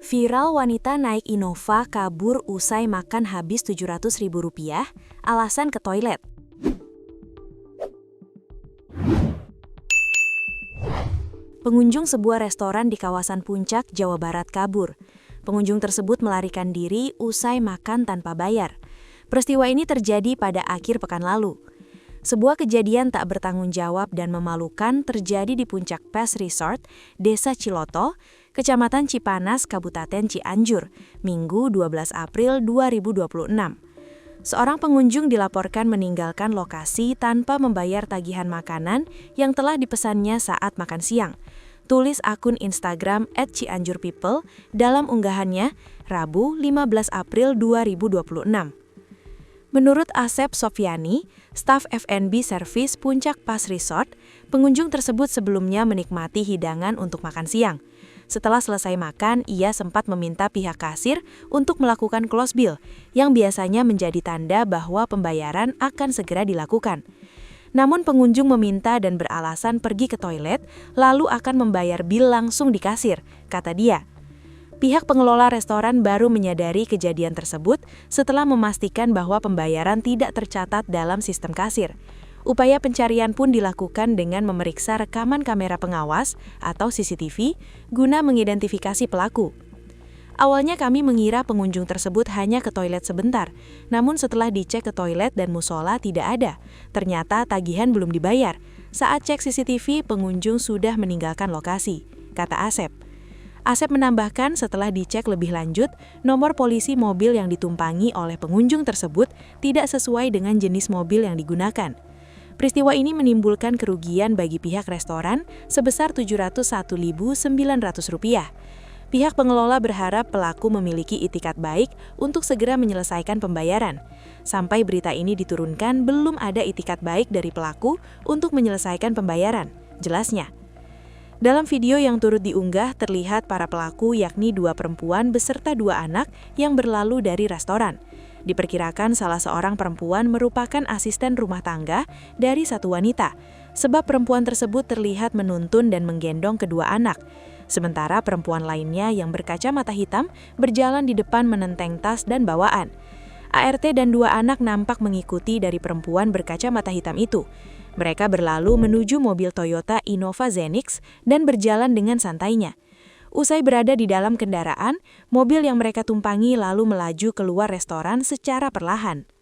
Viral wanita naik Innova kabur usai makan habis Rp700.000, alasan ke toilet. Pengunjung sebuah restoran di kawasan Puncak, Jawa Barat kabur. Pengunjung tersebut melarikan diri usai makan tanpa bayar. Peristiwa ini terjadi pada akhir pekan lalu. Sebuah kejadian tak bertanggung jawab dan memalukan terjadi di Puncak Pass Resort, Desa Ciloto, Kecamatan Cipanas, Kabupaten Cianjur, Minggu 12 April 2026. Seorang pengunjung dilaporkan meninggalkan lokasi tanpa membayar tagihan makanan yang telah dipesannya saat makan siang. Tulis akun Instagram @cianjurpeople dalam unggahannya Rabu 15 April 2026. Menurut Asep Sofyani, staf F&B Service Puncak Pass Resort, pengunjung tersebut sebelumnya menikmati hidangan untuk makan siang. Setelah selesai makan, ia sempat meminta pihak kasir untuk melakukan close bill, yang biasanya menjadi tanda bahwa pembayaran akan segera dilakukan. Namun pengunjung meminta dan beralasan pergi ke toilet, lalu akan membayar bill langsung di kasir, kata dia. Pihak pengelola restoran baru menyadari kejadian tersebut setelah memastikan bahwa pembayaran tidak tercatat dalam sistem kasir. Upaya pencarian pun dilakukan dengan memeriksa rekaman kamera pengawas atau CCTV guna mengidentifikasi pelaku. Awalnya kami mengira pengunjung tersebut hanya ke toilet sebentar, namun setelah dicek ke toilet dan musola tidak ada. Ternyata tagihan belum dibayar. Saat cek CCTV, pengunjung sudah meninggalkan lokasi, kata Asep. Asep menambahkan setelah dicek lebih lanjut, nomor polisi mobil yang ditumpangi oleh pengunjung tersebut tidak sesuai dengan jenis mobil yang digunakan. Peristiwa ini menimbulkan kerugian bagi pihak restoran sebesar Rp701.900. Pihak pengelola berharap pelaku memiliki itikat baik untuk segera menyelesaikan pembayaran. Sampai berita ini diturunkan, belum ada itikat baik dari pelaku untuk menyelesaikan pembayaran, jelasnya. Dalam video yang turut diunggah, terlihat para pelaku yakni 2 perempuan beserta 2 anak yang berlalu dari restoran. Diperkirakan salah seorang perempuan merupakan asisten rumah tangga dari satu wanita, sebab perempuan tersebut terlihat menuntun dan menggendong kedua anak. Sementara perempuan lainnya yang berkacamata hitam berjalan di depan menenteng tas dan bawaan. ART dan 2 anak nampak mengikuti dari perempuan berkacamata hitam itu. Mereka berlalu menuju mobil Toyota Innova Zenix dan berjalan dengan santainya. Usai berada di dalam kendaraan, mobil yang mereka tumpangi lalu melaju keluar restoran secara perlahan.